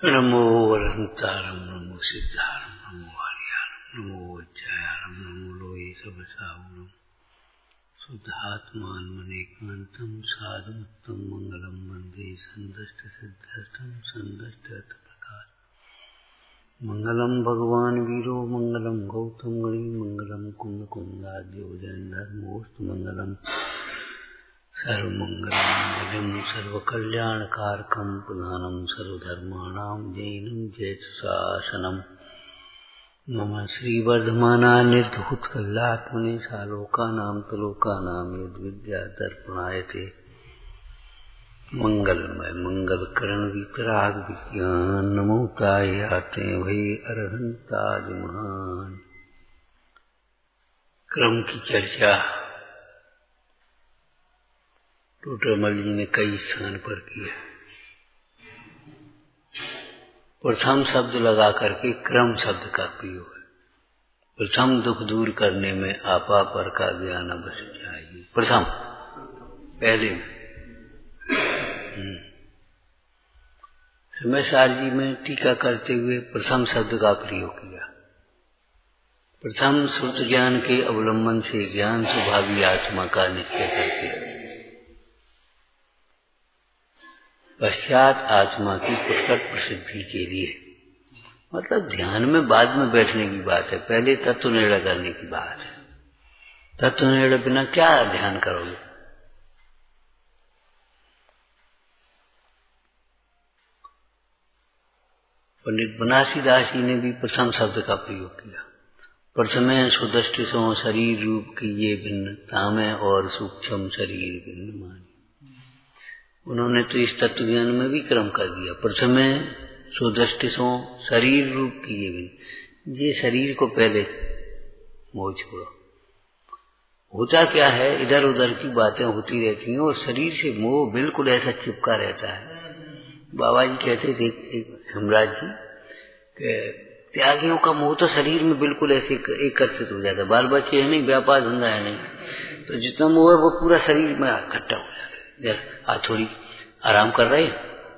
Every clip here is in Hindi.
नमो वरहंतारं नमो सिद्धारं नमो हरियारं नमो वज्रायारं नमो लोये सबसाहुरं शुद्धात्मानमनेकान्तं साधुत्तम मंगलम वंदे संदष्ट सिद्धस्थं संदष्टप्रकाश मंगलम भगवान वीरो मंगलम गौतम गणी मंगलम कुंद कुंदाद्यो जैन धर्मोस्त मंगलम सर्वमंगलम सर्वकल्याणकारकं प्रधानं सर्वधर्माणां जैनं जयतुशासनं नमः श्रीवर्धमानाय निर्धूतकल्लात्मने सालोकानां तलोकानां यद्विद्यादर्पणायते मंगलमय मंगलकरण वितराग विज्ञान नमोताय आते भई अरहंताज महान। क्रम की चर्चा टोटरमल जी ने कई स्थान पर किया। प्रथम शब्द लगा करके क्रम शब्द का प्रयोग है। प्रथम दुख दूर करने में आपा पर का ज्ञान अवश्य चाहिए। प्रथम पहले समय सार जी में टीका करते हुए प्रथम शब्द का प्रयोग किया। प्रथम श्रुत ज्ञान के अवलंबन से ज्ञान स्वभावी आत्मा का निश्चय करते हैं। पश्चात आत्मा की प्रकट प्रसिद्धि के लिए, मतलब ध्यान में बाद में बैठने की बात है, पहले तत्व निर्णय करने की बात है। तत्व निर्णय बिना क्या ध्यान करोगे? पंडित बनारसीदास जी ने भी प्रथम शब्द का प्रयोग किया। प्रथमे सुदृष्टि सो शरीर रूप की ये भिन्न तामे और सूक्ष्म शरीर भिन्न मानी। उन्होंने तो इस तत्व ज्ञान में भी क्रम कर दिया। प्रथमे सुदृष्टि सो शरीर रूप की ये भिन्न, ये शरीर को पहले मोह छोड़ो। होता क्या है, इधर उधर की बातें होती रहती हैं और शरीर से मोह बिल्कुल ऐसा चिपका रहता है। बाबा जी कहते थे हेमराज जी कि त्यागियों का मोह तो शरीर में बिल्कुल ऐसे एकत्रित हो जाता है। बाल बच्चे है नहीं, व्यापार धंधा है नहीं, तो जितना मोह है वो पूरा शरीर में इकट्ठा हो जाता है। आज थोड़ी आराम कर रहे हैं,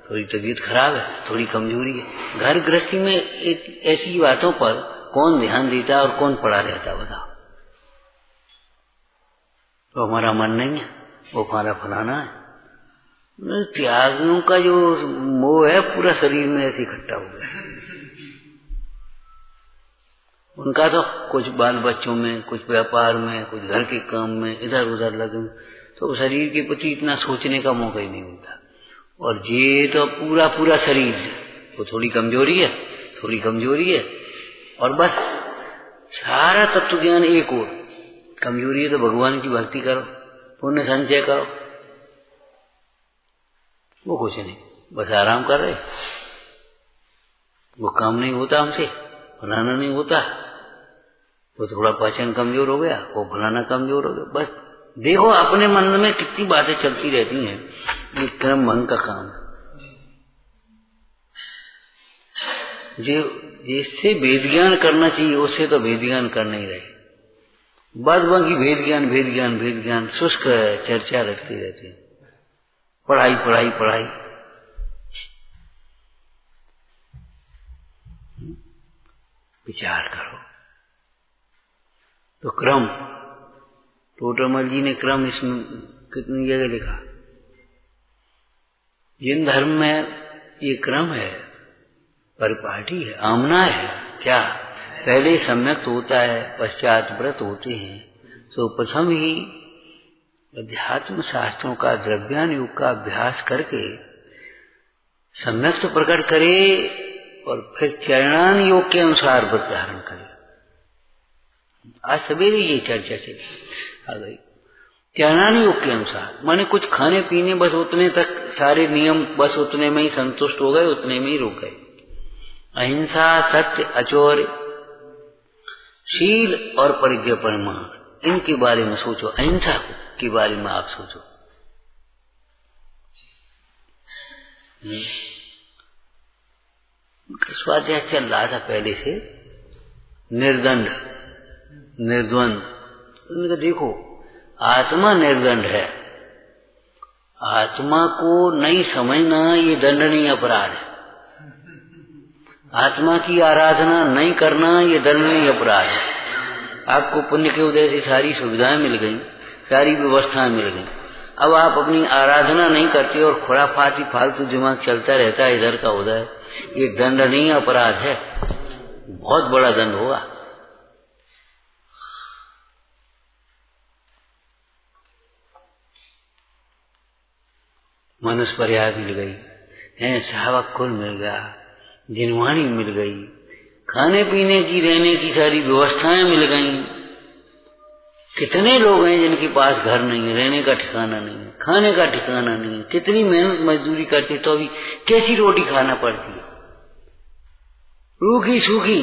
थोड़ी तबीयत खराब है, थोड़ी कमजोरी है। घर गृहस्थी में ऐसी बातों पर कौन ध्यान देता है और कौन पड़ा रहता है बताओ? तो हमारा मन नहीं है, वो हमारा फलाना है। त्यागियों का जो मोह है पूरा शरीर में ऐसे इकट्ठा हो गया। उनका तो कुछ बाल बच्चों में, कुछ व्यापार में, कुछ घर के काम में इधर उधर लगे, तो शरीर के प्रति इतना सोचने का मौका ही नहीं मिलता। और ये तो पूरा पूरा शरीर, वो थोड़ी कमजोरी है, थोड़ी कमजोरी है, और बस सारा तत्व ज्ञान एक और। कमजोरी है तो भगवान की भक्ति करो, पुण्य संचय करो, वो कुछ नहीं, बस आराम कर रहे। वो काम नहीं होता हमसे, फलाना नहीं होता, वो थोड़ा पाचन कमजोर हो गया, वो फलाना कमजोर हो गया। बस देखो अपने मन में कितनी बातें चलती रहती हैं। ये क्रम मन का काम है। जिससे वेद ज्ञान करना चाहिए उससे तो वेद ज्ञान कर नहीं रहे। बस बाकी भेद ज्ञान शुष्क चर्चा रखती रहती है। पढ़ाई पढ़ाई पढ़ाई, विचार करो। तो क्रम, टोटरमल जी ने क्रम इसमें कितनी जगह लिखा। जिन धर्म में ये क्रम है, परिपाटी है, आमना है, क्या पहले सम्यक्त होता है, पश्चात व्रत होते हैं। तो प्रथम ही अध्यात्म शास्त्रों का द्रव्यान योग का अभ्यास करके सम्यक्त प्रकट करे और फिर चरणान योग के अनुसार व्रत धारण करे। आज सवेरे ये चर्चा चली आ गई। चरणान योग के अनुसार माने कुछ खाने पीने बस उतने तक, सारे नियम बस उतने में ही संतुष्ट हो गए, उतने में ही रुक गए। अहिंसा, सत्य, अचौर्य, शील और परिज्ञा परिमाण, इनके बारे में सोचो। अहिंसा के बारे में आप सोचो। स्वाध्याय चल रहा था पहले से, निर्दंड निर्द्वंद। उन्होंने देखो आत्मा निर्दंड है, आत्मा को नहीं समझना ये दंडनीय अपराध है। आत्मा की आराधना नहीं करना ये दंडनीय अपराध है। आपको पुण्य के उदय से सारी सुविधाएं मिल गई, सारी व्यवस्थाएं मिल गई, अब आप अपनी आराधना नहीं करते और खुराफाती फालतू दिमाग चलता रहता है इधर का उधर, ये दंडनीय अपराध है, बहुत बड़ा दंड होगा। मनुष्य पर्याय मिल गई है, सावकुल मिल गया, जिनवाणी मिल गई, खाने पीने की रहने की सारी व्यवस्थाएं मिल गई। कितने लोग हैं जिनके पास घर नहीं है, रहने का ठिकाना नहीं है, खाने का ठिकाना नहीं है, कितनी मेहनत मजदूरी करते तो भी कैसी रोटी खाना पड़ती है, रूखी सूखी।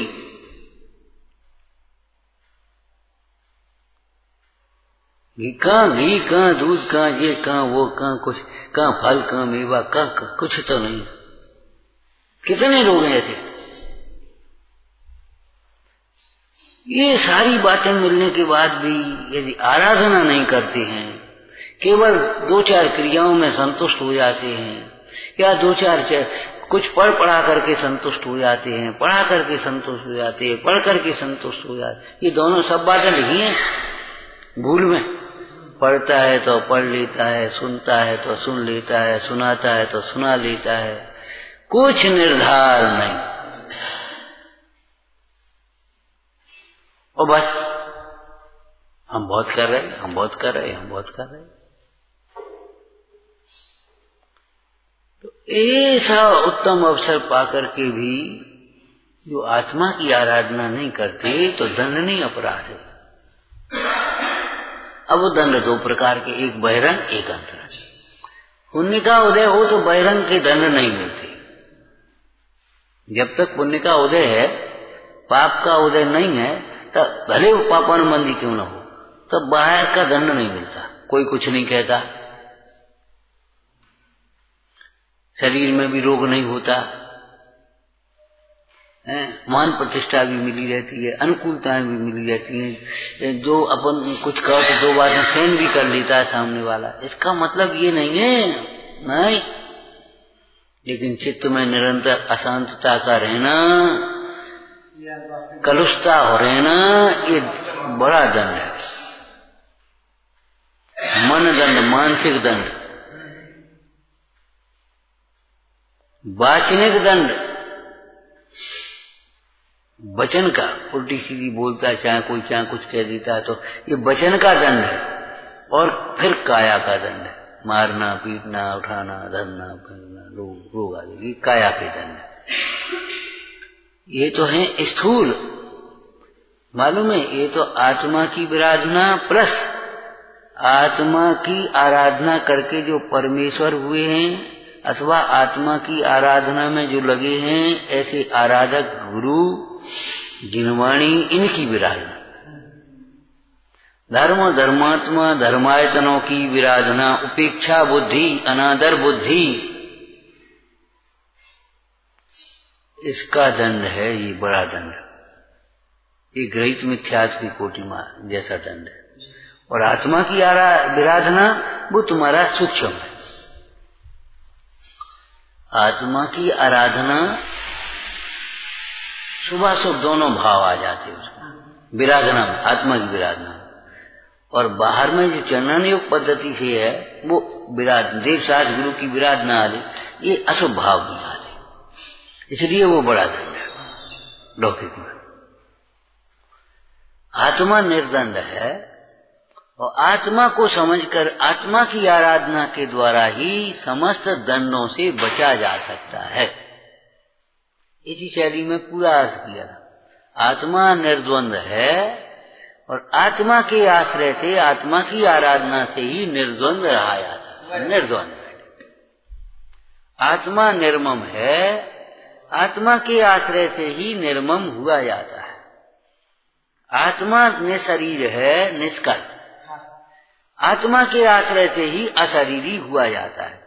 घी कहाँ, दूध कहाँ, ये कहाँ, वो कहाँ, कुछ कहाँ फल, कहाँ मेवा, कहाँ कुछ तो नहीं। कितने लोग हैं ऐसे। ये सारी बातें मिलने के बाद भी यदि आराधना नहीं करते हैं, केवल 2-4 क्रियाओं में संतुष्ट हो जाते हैं, या 2-4 कुछ पढ़ा करके संतुष्ट हो जाते हैं, पढ़ा करके संतुष्ट हो जाते हैं, पढ़ करके संतुष्ट हो जाते, ये दोनों सब बातें नहीं है भूल में। पढ़ता है तो पढ़ लेता है, सुनता है तो सुन लेता है, सुनाता है तो सुना लेता है, कुछ निर्धार नहीं, और बस हम बहुत कर रहे हैं, हम बहुत कर रहे हैं, हम बहुत कर रहे हैं। तो ऐसा उत्तम अवसर पाकर के भी जो आत्मा की आराधना नहीं करते तो दंडनीय अपराध है। अब वो दंड 2 प्रकार के, एक बहिरंग, एक अंतरंग। पुण्य का उदय हो तो बहिरंग के दंड नहीं मिलते। जब तक पुण्य का उदय है, पाप का उदय नहीं है, तब भले वो पापानुबंधी क्यों न हो, तब बाहर का दंड नहीं मिलता, कोई कुछ नहीं कहता, शरीर में भी रोग नहीं होता, मान प्रतिष्ठा भी मिली रहती है, अनुकूलताएं भी मिली रहती हैं, जो अपन कुछ कहो तो 2 बातें सहन भी कर लेता है सामने वाला। इसका मतलब ये नहीं है, नहीं, लेकिन चित्त में निरंतर अशांतता का रहना, कलुषता हो रहना, ये बड़ा दंड है। मन दंड, मानसिक दंड, वाचनिक दंड, वचन का उल्टी सीधी बोलता है, चाहे कोई चाहे कुछ कह देता है तो ये वचन का दंड है। और फिर काया का दंड है, मारना, पीटना, उठाना, धरना, फिरना, रोग आदि, ये काया के दंड है। ये तो है स्थूल, मालूम है, ये तो आत्मा की विराधना प्लस आत्मा की आराधना करके जो परमेश्वर हुए हैं, अथवा आत्मा की आराधना में जो लगे हैं, ऐसे आराधक गुरु, जिनवाणी, इनकी विराधना। धर्म, धर्मात्मा, धर्मायतनों की विराधना, उपेक्षा बुद्धि, अनादर बुद्धि, इसका दंड है, ये बड़ा दंड, ये गृहीत मिथ्यात्व की कोटि में जैसा दंड है। और आत्मा की विराधना वो तुम्हारा सूक्ष्म है। आत्मा की आराधना सुबह सुबह दोनों भाव आ जाते हैं उसमें, विराधना में, आत्मा की विराधना। और बाहर में जो चरणन योग पद्धति से है वो देव शास्त्र गुरु की विराधना आदि, ये अशुभ भाव नहीं आते, इसलिए वो बड़ा दंड है लौकिक में। आत्मा निर्दंड है, और आत्मा को समझकर आत्मा की आराधना के द्वारा ही समस्त दंडों से बचा जा सकता है। इसी शैली में पूरा अर्थ किया था। आत्मा निर्द्वंद है, और आत्मा के आश्रय से, आत्मा की आराधना से ही निर्द्वंद रहा जाता है। निर्द्वंद आत्मा निर्मम है, आत्मा के आश्रय से ही निर्मम हुआ जाता है। आत्मा निशरीर है, निष्कल, आत्मा के आश्रय से ही अशरीरी हुआ जाता है।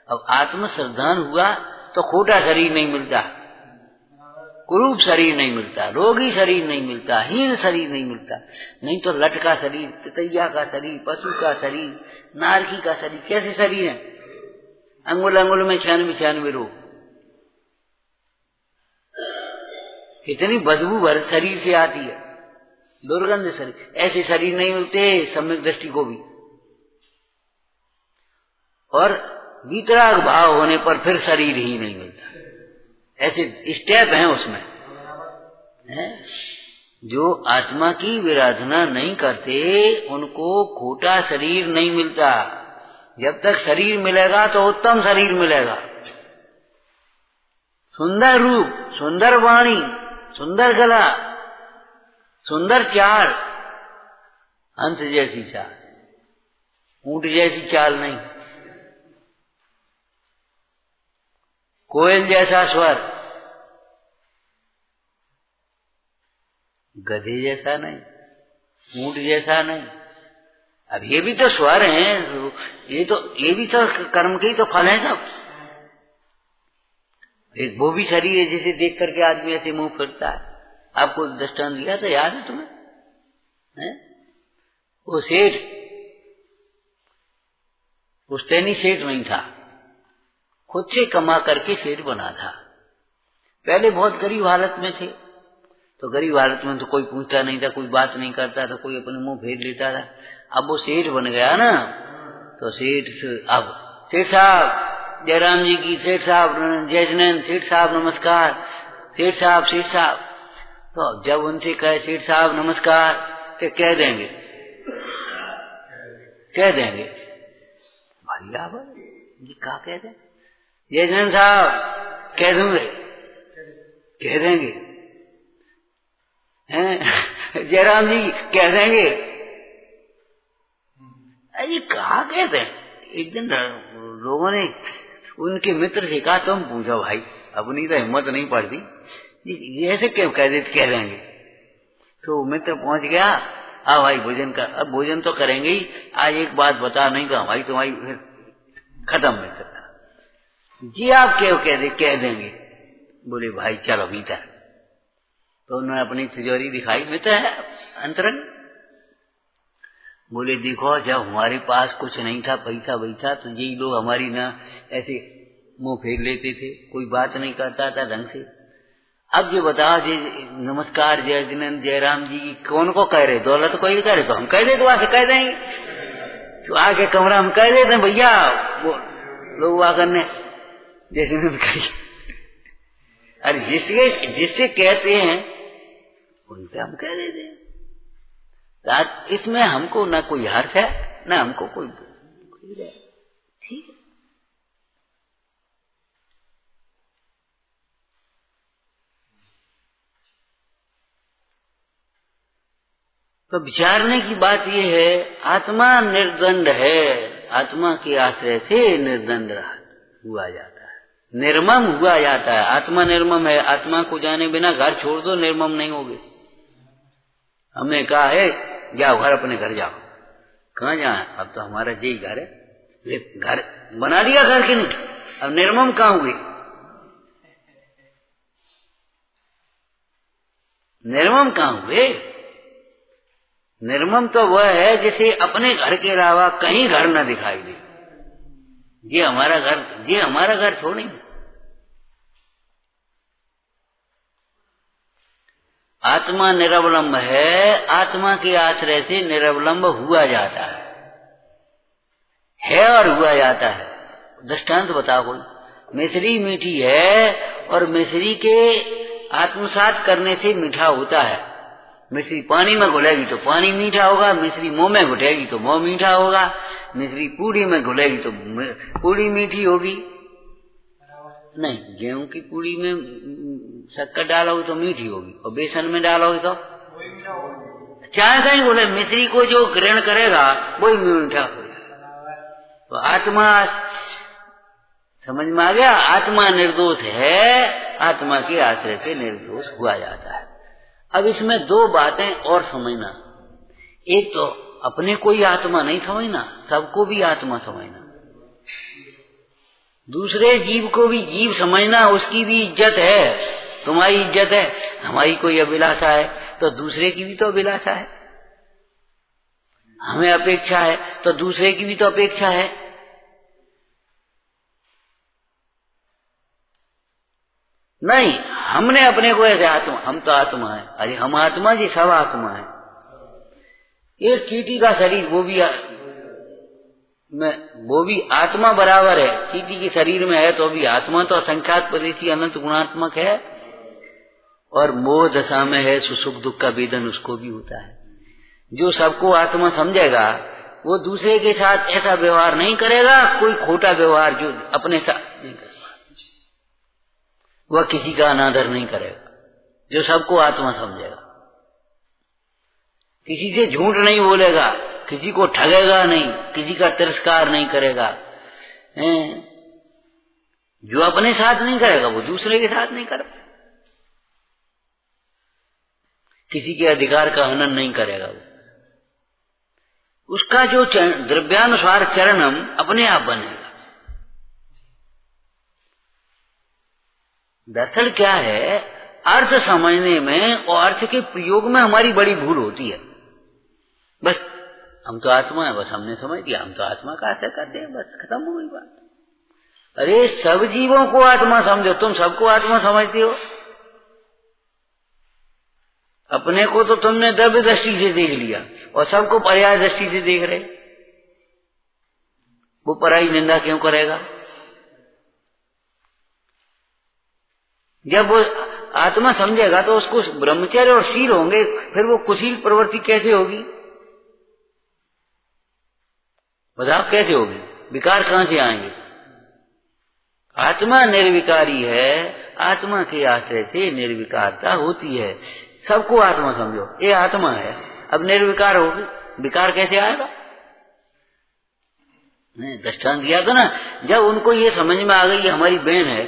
अब आत्म श्रद्धान हुआ तो खोटा शरीर नहीं मिलता, कुरूप शरीर नहीं मिलता, रोगी शरीर नहीं मिलता, हीन शरीर नहीं मिलता, नहीं तो लटका शरीर, तितैया का शरीर, पशु का शरीर, नारकी का शरीर, कैसे शरीर है, अंगुल अंगुल में 96 रोग। कितनी बदबू भर शरीर से आती है, दुर्गंध शरीर। ऐसे शरीर नहीं होते सम्यक दृष्टि को भी। और वितराग भाव होने पर फिर शरीर ही नहीं मिलता। ऐसे स्टेप हैं उसमें है? जो आत्मा की विराधना नहीं करते उनको खोटा शरीर नहीं मिलता। जब तक शरीर मिलेगा तो उत्तम शरीर मिलेगा, सुंदर रूप, सुंदर वाणी, सुंदर गला, सुंदर चाल, हंस जैसी चाल, ऊंट जैसी चाल नहीं, कोयल जैसा स्वर, गधे जैसा नहीं, ऊंट जैसा नहीं। अब ये भी तो स्वर हैं, ये भी तो कर्म के ही तो फल हैं सब। एक वो भी शरीर है जिसे देख करके आदमी ऐसे मुंह फिरता है। आपको दृष्टांत दिया तो याद है तुम्हें है? वो सेठ पुश्तैनी सेठ नहीं था, खुद से कमा करके सेठ बना था। पहले बहुत गरीब हालत में थे, तो गरीब हालत में तो कोई पूछता नहीं था, कोई बात नहीं करता था, कोई अपने मुंह फेर लेता था। अब वो सेठ बन गया ना, तो सेठ साहब जयराम जी की, सेठ साहब जय जिनेन्द्र, सेठ साहब नमस्कार, सेठ साहब। तो जब उनसे कहे सेठ साहब नमस्कार तो कह देंगे भाई आप जी क्या कह दें, जय जिनेन्द्र साहब कह दूंगे, कह देंगे हैं, जयराम जी कह देंगे। अरे कहा कहते हैं। एक दिन लोगों ने उनके मित्र से कहा तुम पूछो भाई, अपनी तो हिम्मत नहीं पड़ती, ऐसे क्यों कह देंगे। तो मित्र पहुंच गया, हाँ भाई भोजन का, अब भोजन तो करेंगे ही, आज एक बात बता, नहीं तो भाई तुम्हारी फिर खत्म मित्र जी, आप क्यों कह देंगे। बोले भाई चलो भीतर। तो उन्होंने अपनी तिजोरी दिखाई, मित्र है अंतरंग। बोले देखो जब हमारे पास कुछ नहीं था, पैसा वैसा, तो यही लोग हमारी ना ऐसे मुंह फेर लेते थे, कोई बात नहीं करता था ढंग से। अब ये बताओ जी नमस्कार जय जिनेन्द्र जयराम जी कौन को कह रहे, दौलत को ही कह रहे, तो हम कह दे, तो आके कह देंगे, तो आके कमरा हम कह देते हैं भैया वो लोग आ करने जैसे। अरे जिससे कहते हैं उनसे हम कह देते हैं। इसमें हमको ना कोई हर्ष है, ना हमको कोई ठीक है। तो विचारने की बात यह है, आत्मा निर्दंड है, आत्मा के आश्रय से निर्दंड हुआ जाता है, निर्मम हुआ जाता है। आत्मा निर्मम है, आत्मा को जाने बिना घर छोड़ दो, निर्मम नहीं होगे। हमने कहा है जाओ घर, अपने घर जाओ। कहाँ जाए, अब तो हमारा यही घर है, घर बना दिया घर के नहीं, अब निर्मम कहाँ हुए। निर्मम कहाँ हुए। निर्मम तो वह है जिसे अपने घर के अलावा कहीं घर न दिखाई दे, ये हमारा घर छोड़ेंगे। आत्मा निरवलंब है, आत्मा के आश्रय से निरवलंब हुआ जाता है और हुआ जाता है। दृष्टांत बताओ कोई। मिश्री मीठी है और मिश्री के आत्मसात करने से मीठा होता है। मिश्री पानी में घुलेगी तो पानी मीठा होगा, मिश्री मुंह में घुटेगी तो मुंह मीठा होगा, मिश्री पूड़ी में घुलेगी तो पूड़ी मीठी होगी। नहीं, गेहूं की पूड़ी में शक्कर डालोगे तो मीठी होगी, और बेसन में डालोगे तो चाहे कहीं बोले, मिश्री को जो ग्रहण करेगा वही मीठा होगा। तो आत्मा समझ में आ गया, आत्मा निर्दोष है, आत्मा के आश्रय से निर्दोष हुआ जाता है। अब इसमें दो बातें और समझना। एक तो अपने को ही आत्मा नहीं समझना, सबको भी आत्मा समझना। दूसरे जीव को भी जीव समझना, उसकी भी इज्जत है। तुम्हारी इज्जत है, हमारी कोई अभिलाषा है तो दूसरे की भी तो अभिलाषा है। हमें अपेक्षा है तो दूसरे की भी तो अपेक्षा है। नहीं, हमने अपने को ऐसे आत्मा, हम तो आत्मा है। अरे हम आत्मा जी, सब आत्मा है। एक चींटी का शरीर, वो भी आत्मा बराबर है। चींटी के शरीर में है तो भी आत्मा तो असंख्यात परिधि अनंत गुणात्मक है। और मोह दशा में है, सुख दुख का वेदन उसको भी होता है। जो सबको आत्मा समझेगा वो दूसरे के साथ ऐसा व्यवहार नहीं करेगा, कोई खोटा व्यवहार जो अपने साथ नहीं करेगा, वह किसी का अनादर नहीं करेगा। जो सबको आत्मा समझेगा, किसी से झूठ नहीं बोलेगा, किसी को ठगेगा नहीं, किसी का तिरस्कार नहीं करेगा। जो अपने साथ नहीं करेगा वो दूसरे के साथ नहीं करेगा। किसी के अधिकार का हनन नहीं करेगा। वो उसका जो द्रव्यानुसार चरणम अपने आप बनेगा। दरअसल क्या है, अर्थ समझने में और अर्थ के प्रयोग में हमारी बड़ी भूल होती है। बस हम तो आत्मा है, बस हमने समझ लिया हम तो आत्मा का ऐसा करते हैं, बस खत्म हो गई बात। अरे सब जीवों को आत्मा समझो, तुम सबको आत्मा समझते हो। अपने को तो तुमने द्रव्य दृष्टि से देख लिया और सबको पर्याय दृष्टि से देख रहे। वो पराई निंदा क्यों करेगा? जब वो आत्मा समझेगा तो उसको ब्रह्मचर्य और शील होंगे, फिर वो कुशील प्रवृत्ति कैसे होगी? बताओ कैसे होगी? विकार कहां से आएंगे? आत्मा निर्विकारी है, आत्मा के आश्रय से निर्विकारता होती है। सबको आत्मा समझो, ये आत्मा है, अब निर्विकार होगी, विकार कैसे आएगा? दृष्टांत दिया था ना, जब उनको ये समझ में आ गई हमारी बहन है,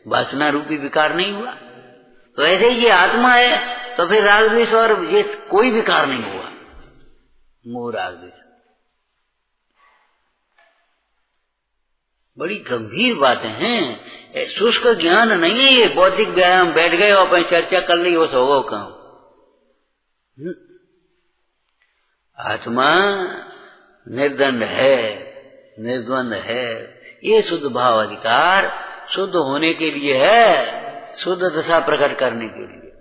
वासना रूपी विकार नहीं हुआ। तो ऐसे ही ये आत्मा है तो फिर राग द्वेष और ये कोई विकार नहीं हुआ। मोह राग द्वेष बड़ी गंभीर बातें हैं, शुष्क ज्ञान नहीं है ये। बौद्धिक व्यायाम बैठ गए और अपन चर्चा कर ली, वो सो कहां। आत्मा निर्दंड है, निर्द्वंद है। ये शुद्ध भाव अधिकार शुद्ध होने के लिए है, शुद्ध दशा प्रकट करने के लिए।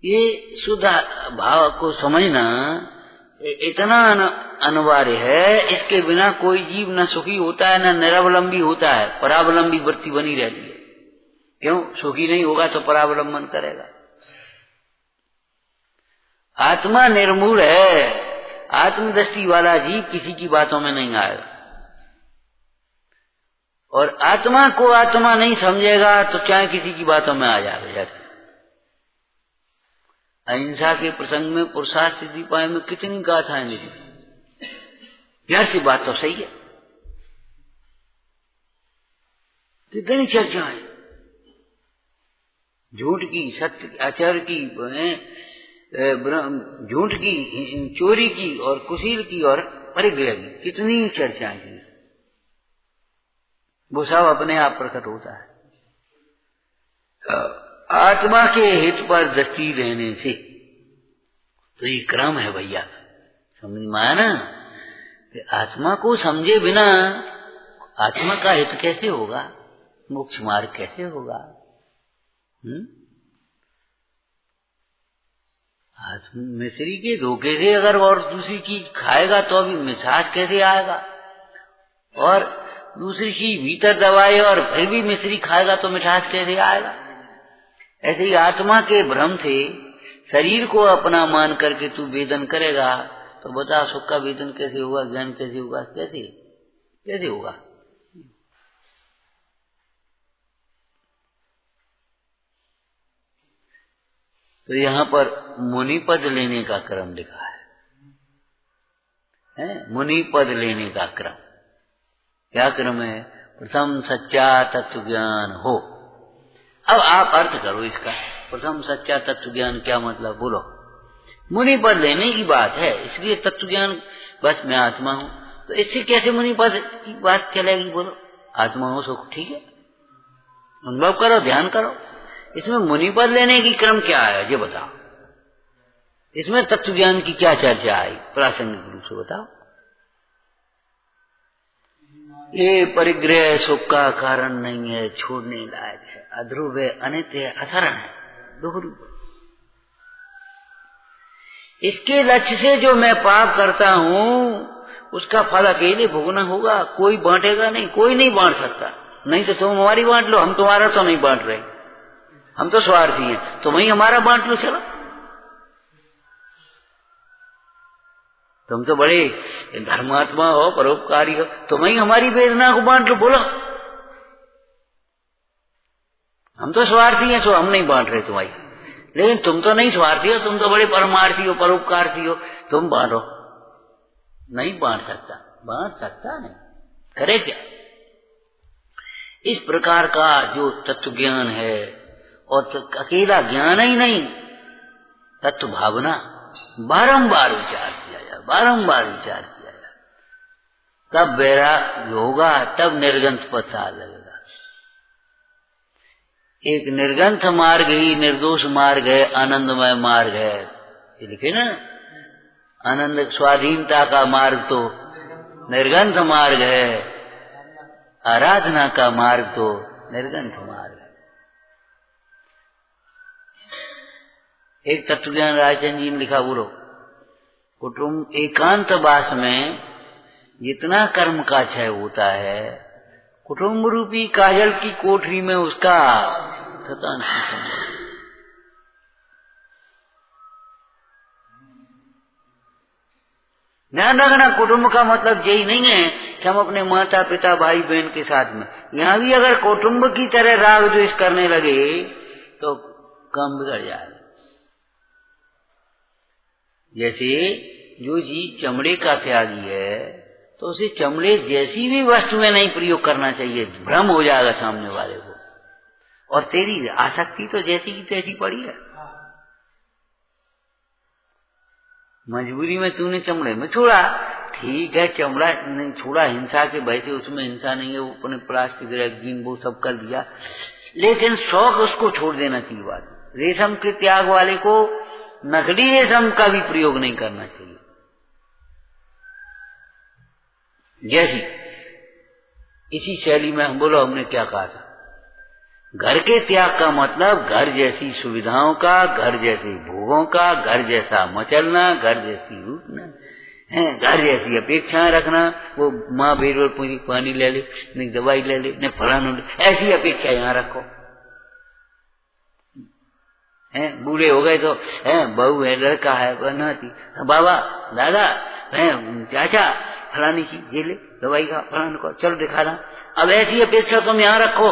ये शुद्ध भाव को समझना इतना अनिवार्य है, इसके बिना कोई जीव न सुखी होता है न निरावलंबी होता है, परावलंबी वृत्ति बनी रहती है। क्यों? सुखी नहीं होगा तो परावलंबन करेगा। आत्मा निर्मूल है, आत्मदृष्टि वाला जीव किसी की बातों में नहीं आएगा। और आत्मा को आत्मा नहीं समझेगा तो चाहे किसी की बातों में आ जाएगा। अहिंसा के प्रसंग में पुरुषार्थ सिद्धि पाए में कितनी गाथाएं लिखी। यार सी बात तो सही है, कितनी चर्चाएं झूठ की, सत्य की, आचार्य की, झूठ की, चोरी की और कुशील की और परिग्रह की, कितनी चर्चाएं की। वो सब अपने आप प्रकट होता है आत्मा के हित पर दृष्टि रहने से। तो ये क्रम है भैया, समझ में आया ना? आत्मा को समझे बिना आत्मा का हित कैसे होगा, मोक्ष मार्ग कैसे होगा? मिश्री के धोखे से अगर और दूसरी चीज खाएगा तो अभी मिठास कैसे आएगा? और दूसरी चीज भीतर दबाए और फिर भी मिश्री खाएगा तो मिठास कैसे आएगा? ऐसे ही आत्मा के भ्रम से शरीर को अपना मान करके तू वेदन करेगा तो बता सुख का वेदन कैसे होगा, ज्ञान कैसे होगा, कैसे होगा? तो यहाँ पर मुनि पद लेने का क्रम लिखा है, मुनि पद लेने का क्रम। क्या क्रम है? प्रथम सच्चा तत्व ज्ञान हो। अब आप अर्थ करो इसका, प्रथम सच्चा तत्व ज्ञान क्या मतलब बोलो? मुनि पद लेने की बात है, इसलिए तत्व ज्ञान बस मैं आत्मा हूं। तो इससे कैसे मुनि पद की बात चलेगी? बोलो आत्मा हो सुख, ठीक है, अनुभव करो, ध्यान करो। इसमें मुनि पद लेने की क्रम क्या है ये बताओ। इसमें तत्व ज्ञान की क्या चर्चा आई प्रासंगिक रूप से बताओ। ये परिग्रह सुख का कारण नहीं है, छोड़ने लायक है, अध्रुव है, अनित्य है, अथरण है, दोहरूप। इसके लक्ष्य से जो मैं पाप करता हूं उसका फल अकेले भोगना होगा, कोई बांटेगा नहीं, कोई नहीं बांट सकता। नहीं तो तुम हमारी बांट लो, हम तुम्हारा तो नहीं बांट रहे, हम तो स्वार्थी हैं, तुम ही हमारा बांट लो। चलो, तुम तो बड़े धर्मात्मा हो, परोपकारी हो, तुम ही हमारी वेदना को बांट लो। बोलो, हम तो स्वार्थी हैं, तो हम नहीं बांट रहे तुम्हारी। लेकिन तुम तो नहीं स्वार्थी हो, तुम तो बड़े परमार्थी हो, परोपकारी हो, तुम बांटो। नहीं बांट सकता, बांट सकता नहीं, करे क्या? इस प्रकार का जो तत्व ज्ञान है, और अकेला ज्ञान ही नहीं, तत्व भावना बारंबार विचार किया जाए, बारंबार विचार किया जाए, तब वैराग्य होगा, तब निर्गंथ पथ आ लगेगा। एक निर्गंथ मार्ग ही निर्दोष मार्ग है, आनंदमय मार्ग है, ये लिखे ना, आनंद स्वाधीनता का मार्ग तो निर्गंथ मार्ग है, आराधना का मार्ग तो निर्गंथ मार्ग है। एक तत्वज्ञान रायचंद जी ने लिखा, बोलो, कुटुंब एकांतवास में जितना कर्म का क्षय होता है, कुटुंब रूपी काजल की कोठरी में उसका सता नहीं। ध्यान रखना, कुटुंब का मतलब यही नहीं है कि हम अपने माता पिता भाई बहन के साथ में, यहां भी अगर कुटुंब की तरह राग द्वेष करने लगे तो काम बिगड़ जाए। जैसे जो चीज चमड़े का त्यागी है तो उसे चमड़े जैसी भी वस्तु में नहीं प्रयोग करना चाहिए, भ्रम हो जाएगा सामने वाले को। और तेरी आसक्ति तो जैसी की तैसी पड़ी है, मजबूरी में तूने चमड़े में छोड़ा, ठीक है, चमड़ा नहीं छोड़ा हिंसा के भय से, उसमें हिंसा नहीं है, वो अपने प्लास्टिक रैगजीन वो सब कर दिया, लेकिन शौक उसको छोड़ देना चाहिए। बात रेशम के त्याग वाले को नकली रेशम का भी प्रयोग नहीं करना चाहिए। जैसी इसी शैली में हम बोलो, हमने क्या कहा था, घर के त्याग का मतलब घर जैसी सुविधाओं का, घर जैसे भोगों का, घर जैसा मचलना, घर जैसी रूठना, घर जैसी अपेक्षाएं रखना। वो माँ बेर पूरी पानी ले ले, नहीं दवाई ले ले, नहीं फलाना ले, ऐसी अपेक्षा यहाँ रखो। बूढ़े हो गए तो बहू है, लड़का है, बनाती, बाबा दादा चाचा फलानी चीज ये ले, दवाई का फलाने को, चलो दिखाना। अब ऐसी अपेक्षा तुम यहाँ रखो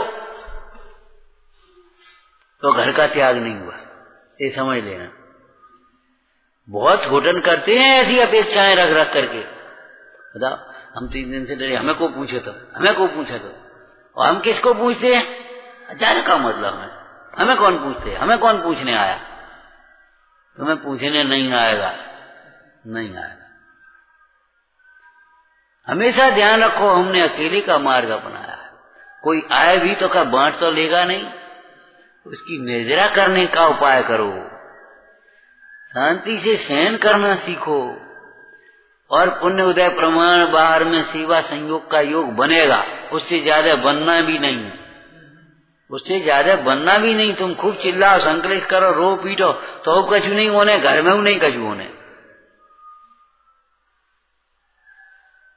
तो घर का त्याग नहीं हुआ, ये समझ लेना। बहुत घुटन करते हैं ऐसी अपेक्षाएं रख रख करके। बताओ, हम 3 दिन से डरे, हमें को पूछे तो, हमें को पूछे तो, और हम किसको पूछते हैं? जाने का मतलब है, हमें कौन पूछते, हमें कौन पूछने आया? तुम्हें पूछने नहीं आएगा, नहीं आएगा। हमेशा ध्यान रखो, हमने अकेले का मार्ग अपनाया है, कोई आए भी तो क्या बांट तो लेगा नहीं, उसकी निर्जरा करने का उपाय करो, शांति से सहन करना सीखो, और पुण्य उदय प्रमाण बाहर में सेवा संयोग का योग बनेगा। उससे ज्यादा बनना भी नहीं, उससे ज्यादा बनना भी नहीं। तुम खूब चिल्लाओ, संकलित करो, रो पीटो, तो कछु नहीं होने, घर में नहीं कछु होने।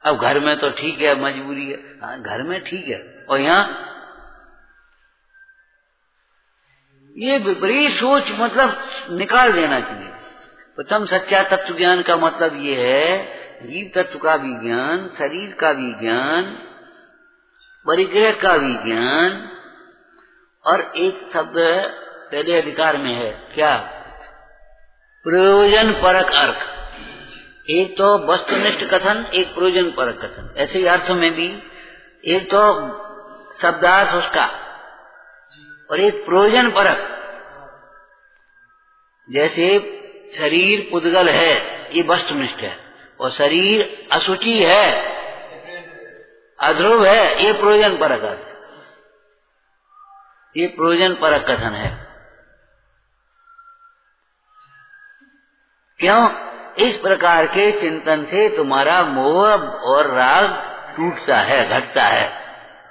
अब घर में तो ठीक है, मजबूरी है, हाँ घर में ठीक है, और यहाँ ये विपरीत सोच मतलब निकाल देना चाहिए। प्रथम सच्चा तत्व ज्ञान का मतलब ये है, जीव तत्व का भी ज्ञान, शरीर का भी ज्ञान, परिग्रह का भी ज्ञान, और एक शब्द पहले अधिकार में है क्या, प्रयोजन परक अर्थ। एक तो वस्तुनिष्ठ कथन, एक प्रयोजन परक कथन। ऐसे ही अर्थ में भी एक तो शब्दार्थ उसका, और एक प्रयोजन परक। जैसे शरीर पुद्गल है, ये वस्तुनिष्ठ है, और शरीर अशुचि है, अध्रुव है, ये प्रयोजन परक है, ये प्रयोजन परक कथन है। क्यों? इस प्रकार के चिंतन से तुम्हारा मोह और राग टूटता है, घटता है,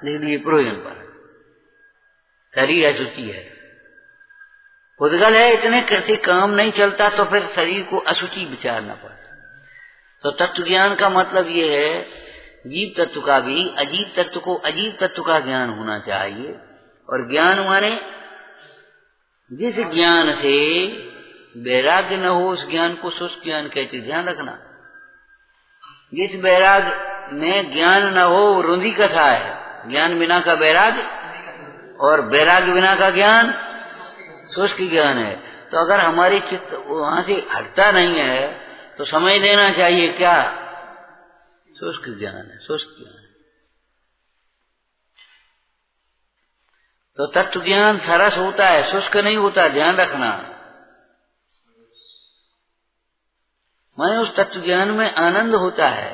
लेकिन ये प्रयोजन पर शरीर अशुचि है, पुद्गल है, इतने कैसे काम नहीं चलता तो फिर शरीर को अशुचि विचारना पड़ता। तो तत्व ज्ञान का मतलब ये है, जीव तत्व का भी अजीव तत्व को अजीव तत्व का ज्ञान होना चाहिए। और ज्ञान माने जिस ज्ञान से वैराग्य न हो उस ज्ञान को शुष्क ज्ञान कहते, ध्यान रखना। जिस वैराग्य में ज्ञान न हो रुंधी कथा है, ज्ञान बिना का वैराग्य और वैराग्य बिना का ज्ञान शुष्क ज्ञान है। तो अगर हमारी चित्त वहां से हटता नहीं है तो समझ लेना चाहिए क्या, शुष्क ज्ञान है, शुष्क ज्ञान। तो तत्व ज्ञान सरस होता है, शुष्क नहीं होता, ध्यान रखना। माने उस तत्व ज्ञान में आनंद होता है।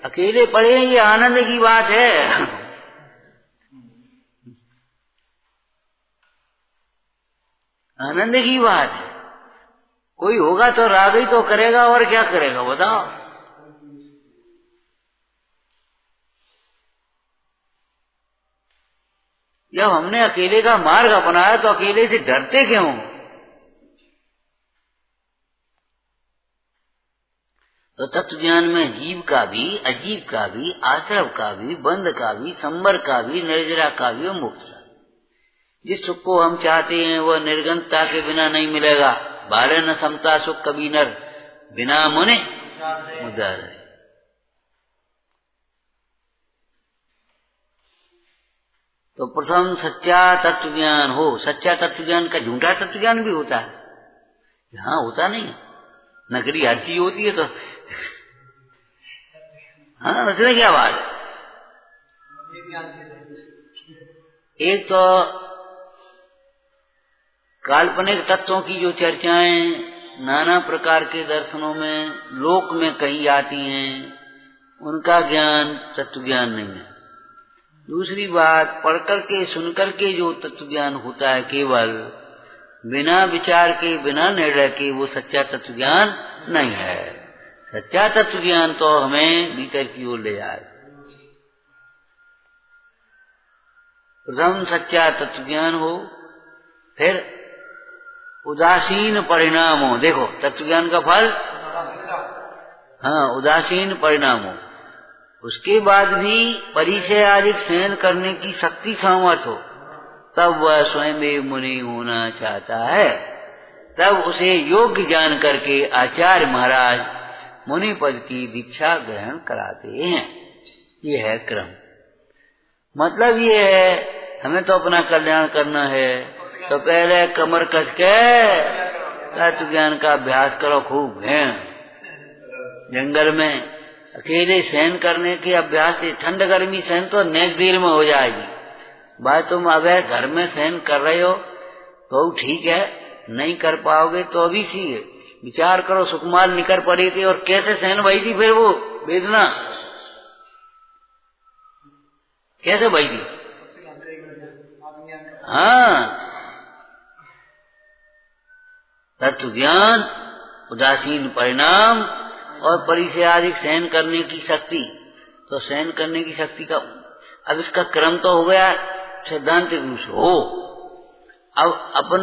अकेले पढ़े ये आनंद की बात है। आनंद की बात है। कोई होगा तो राग ही तो करेगा, और क्या करेगा बताओ। जब हमने अकेले का मार्ग अपनाया तो अकेले से डरते क्यों? तो तत्व ज्ञान में जीव का भी, अजीव का भी, आश्रव का भी, बंध का भी, संबर का भी, निर्जरा का भी और मुक्त का। जिस सुख को हम चाहते हैं वह निर्गंतता के बिना नहीं मिलेगा। बारे न समता सुख कभी नर बिना मुने उदार है। तो प्रथम सच्चा तत्व ज्ञान हो। सच्चा तत्व ज्ञान का झूठा तत्व ज्ञान भी होता है, हाँ होता नहीं, नकली हर चीज होती है। तो हाँ, उसमें क्या बात है। एक तो काल्पनिक तत्वों की जो चर्चाएं नाना प्रकार के दर्शनों में लोक में कही आती हैं, उनका ज्ञान तत्व ज्ञान नहीं है। दूसरी बात, पढ़कर के सुनकर के जो तत्व ज्ञान होता है केवल बिना विचार के, बिना निर्णय के, वो सच्चा तत्व ज्ञान नहीं है। सच्चा तत्व ज्ञान तो हमें भीतर की ओर ले जाए। प्रथम सच्चा तत्व ज्ञान हो, फिर उदासीन परिणाम हो। देखो तत्व ज्ञान का फल, हाँ, उदासीन परिणाम हो। उसके बाद भी परिचय आदि सहन करने की शक्ति सामर्थ हो, तब वह स्वयं मुनि होना चाहता है। तब उसे योग्य जान करके आचार्य महाराज मुनि पद की दीक्षा ग्रहण कराते हैं। ये है क्रम। मतलब ये है, हमें तो अपना कल्याण करना है, तो पहले कमर कस के तत्व ज्ञान का अभ्यास करो खूब। है जंगल में अकेले सहन करने के अभ्यास से ठंड गर्मी सहन तो नेक देर में हो जाएगी। भाई तुम अगर घर में सहन कर रहे हो तो ठीक है, नहीं कर पाओगे तो अभी सी विचार करो, सुकुमार निकर पड़ी थी और कैसे सहन भई थी, फिर वो वेदना कैसे भई थी। हाँ, तत्व ज्ञान, उदासीन परिणाम और परिचय आदि सहन करने की शक्ति। तो सहन करने की शक्ति का अब इसका क्रम तो हो गया सिद्धांतिक रूप से हो। अब अपन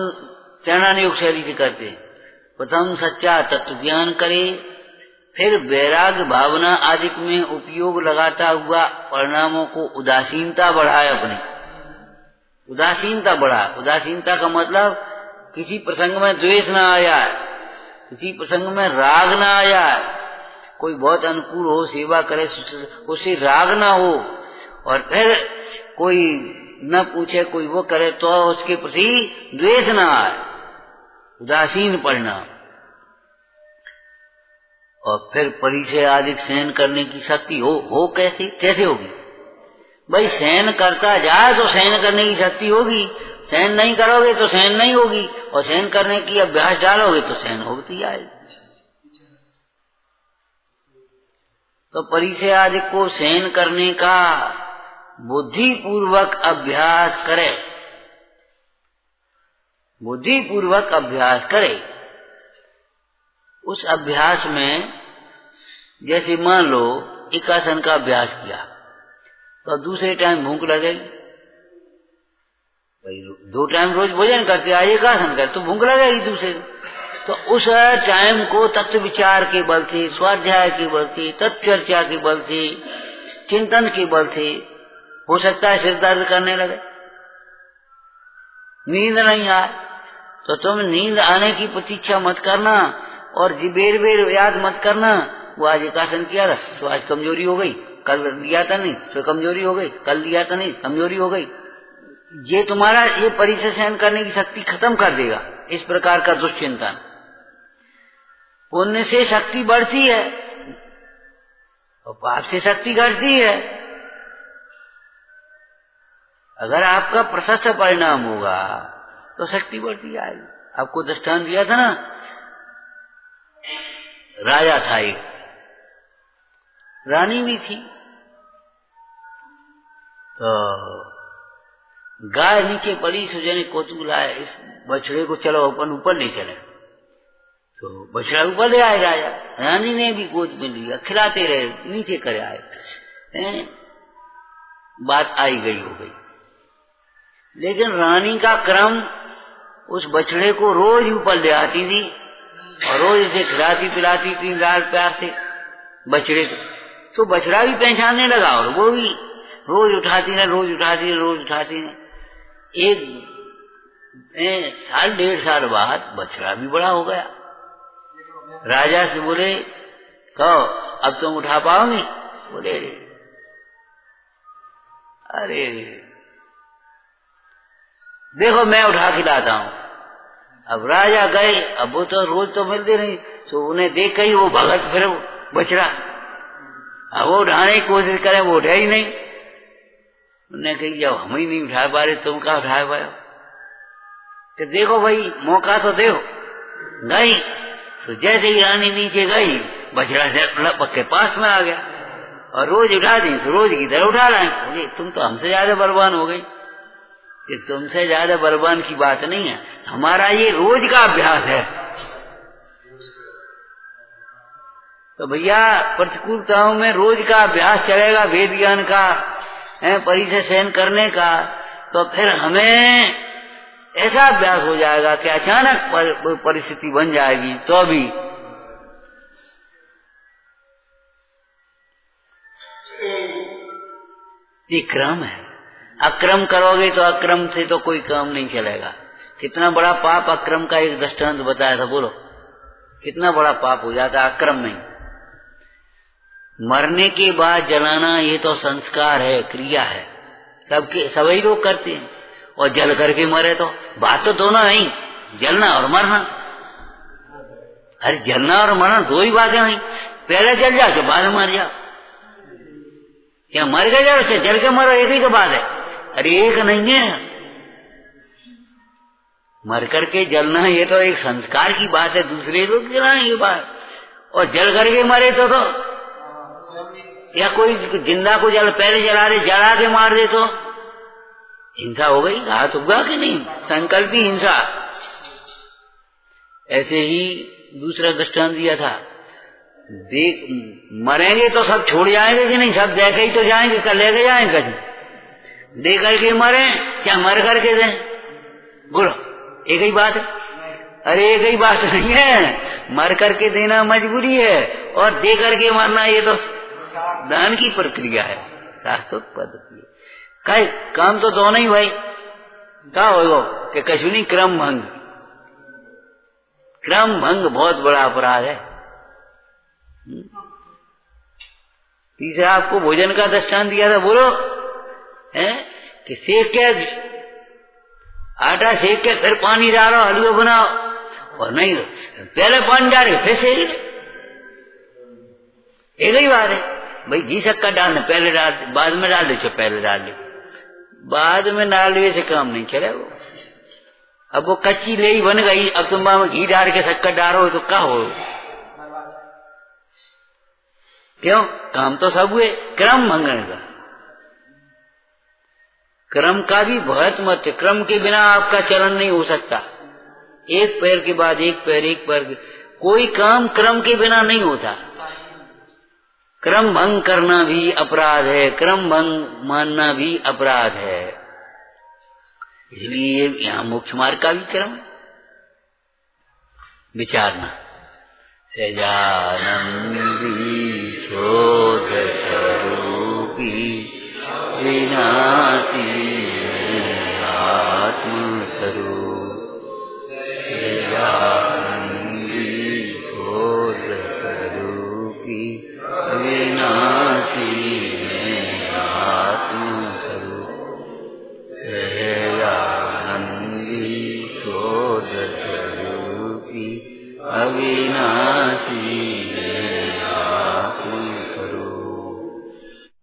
चरणानुयोग शैली से करते हैं। प्रथम सच्चा तत्व ज्ञान करे, फिर वैराग्य भावना आदि में उपयोग लगाता हुआ परिणामों को उदासीनता बढ़ाए। अपनी उदासीनता बढ़ा। उदासीनता का मतलब किसी प्रसंग में द्वेष ना आया है, किसी प्रसंग में राग ना आया है। कोई बहुत अनुकूल हो, सेवा करे, उससे राग ना हो, और फिर कोई न पूछे, कोई वो करे तो उसके प्रति द्वेष ना आए। उदासीन परिणाम। और फिर परिचय आदि सहन करने की शक्ति हो कैसे होगी भाई? सहन करता जाए तो सहन करने की शक्ति होगी, सहन नहीं करोगे तो सहन नहीं होगी, और सहन करने की अभ्यास डालोगे तो सहन होती जाएगी। तो परिचय आदि को सहन करने का बुद्धि पूर्वक अभ्यास करे, बुद्धि पूर्वक अभ्यास करे। उस अभ्यास में जैसे मान लो एक आसन का अभ्यास किया तो दूसरे टाइम भूख लगेगी, भाई 2 टाइम रोज भोजन करते आज एक आसन कर तो भूख लगेगी दूसरे। तो उस टाइम को तत्व विचार के बल से, स्वाध्याय के बल से, तत्व चर्चा के बल से, चिंतन के बल से हो सकता है सिर दर्द करने लगे, नींद नहीं आए। तो तुम नींद आने की प्रतीक्षा मत करना और बेर बेर याद मत करना वो आज एक आसन किया था तो आज कमजोरी हो गई, कल दिया था नहीं तो कमजोरी हो गई, कल दिया था नहीं कमजोरी हो गई। ये तुम्हारा ये परिचय सहन करने की शक्ति खत्म कर देगा। इस प्रकार का दुश्चिंतन, पुण्य से शक्ति बढ़ती है और पाप से शक्ति घटती है। अगर आपका प्रशस्त परिणाम होगा तो शक्ति बढ़ती जाएगी। आपको दृष्टांत दिया था ना, राजा था एक, रानी भी थी, तो गाय नीचे पड़ी, सुजने कौतूहल आया इस बछड़े को चलो अपन ऊपर ले चले। तो बछड़ा ऊपर ले आए राजा, रानी ने भी गोद में लिया, खिलाते रहे, नीचे करे आए, बात आई गई हो गई। लेकिन रानी का क्रम उस बछड़े को रोज ऊपर ले आती थी और रोज इसे खिलाती पिलाती थी लाल प्यार से बछड़े को। तो बछड़ा भी पहचानने लगा और वो भी रोज उठाती है, रोज उठाती है, रोज उठाती है। एक 1.5 साल बाद बछड़ा भी बड़ा हो गया। राजा से बोले कहो अब तुम उठा पाओगी? बोले अरे देखो मैं उठा खिलाता हूँ। अब राजा गए, अब वो तो रोज तो मिलते नहीं, तो उन्हें देख ही वो भगत फिर बछड़ा, अब वो उठाने की कोशिश करे वो उठा ही नहीं। उन्होंने कही जब हम ही नहीं उठा पा रहे तुम क्या उठा पाए? कि देखो भाई मौका तो दो। गई तो जैसे ही रानी नीचे गई बछड़ा लपक के पास में आ गया और रोज उठा दी तो रोज की तरह उठा लाए। तुम तो हमसे ज्यादा बलवान हो गई। कि तुमसे ज्यादा बलवान की बात नहीं है, हमारा ये रोज का अभ्यास है। तो भैया प्रतिकूलताओं में रोज का अभ्यास चलेगा, वेद ज्ञान का, परिचय सहन करने का, तो फिर हमें ऐसा अभ्यास हो जाएगा कि अचानक परिस्थिति बन जाएगी तो भी ये क्रम है। अक्रम करोगे तो अक्रम से तो कोई काम नहीं चलेगा। कितना बड़ा पाप अक्रम का एक दृष्टांत बताया था, बोलो कितना बड़ा पाप हो जाता है अक्रम में। मरने के बाद जलाना ये तो संस्कार है, क्रिया है, सबके सभी लोग करते हैं। और जल करके मरे तो बात तो दोनों नहीं, जलना और मरना। अरे जलना और मरना दो ही बातें नहीं, पहले जल जाओ तो बाद में मर जाओ। क्या मर गए जाओ से जल के मरो एक ही तो बात है? अरे एक नहीं है, मर करके जलना ये तो एक संस्कार की बात है, दूसरे लोग जलाना ये बात। और जल करके मरे तो या कोई जिंदा को जल पहले जला दे, जला के मार दे तो हिंसा हो गई। घात होगा कि नहीं? संकल्पी हिंसा। ऐसे ही दूसरा दृष्टांत दिया था, देख मरेंगे तो सब छोड़ जाएंगे कि नहीं? सब देखे ही तो जाएंगे, कल लेके जाएंगे कहीं दे करके मरे क्या मर करके दें? बोलो एक ही बात है? अरे एक ही बात नहीं है, मर करके देना मजबूरी है और दे करके मरना ये तो दान की प्रक्रिया है, शास्त्रोक्त पद्धति है। कई काम तो दोनों ही भाई। क्या होगा कि कछु नहीं, क्रम भंग। क्रम भंग बहुत बड़ा अपराध है। तीसरा आपको भोजन का दृष्टांत दिया था, बोलो कि सेक के आटा सेक के फिर पानी डालो, हलवा बनाओ, और नहीं पहले पानी डाले फिर सेक। एक ही बात है भाई, घी शक्कर डालना पहले डाल बाद में डाल दे, पहले डाल दे बाद में डाल दे से काम नहीं चले। वो अब वो कच्ची ले ही बन गई, अब तुम में घी डाल के शक्कर डालो तो क्या हो? क्यों? काम तो सब हुए। क्रम भंगन का, क्रम का भी बहुत महत्व। क्रम के बिना आपका चलन नहीं हो सकता। एक पैर के बाद एक पैर, एक पैर के, कोई काम क्रम के बिना नहीं होता। क्रम भंग करना भी अपराध है, क्रम भंग मानना भी अपराध है। इसलिए यहाँ मोक्ष मार्ग का भी क्रम विचारना। सजानंदी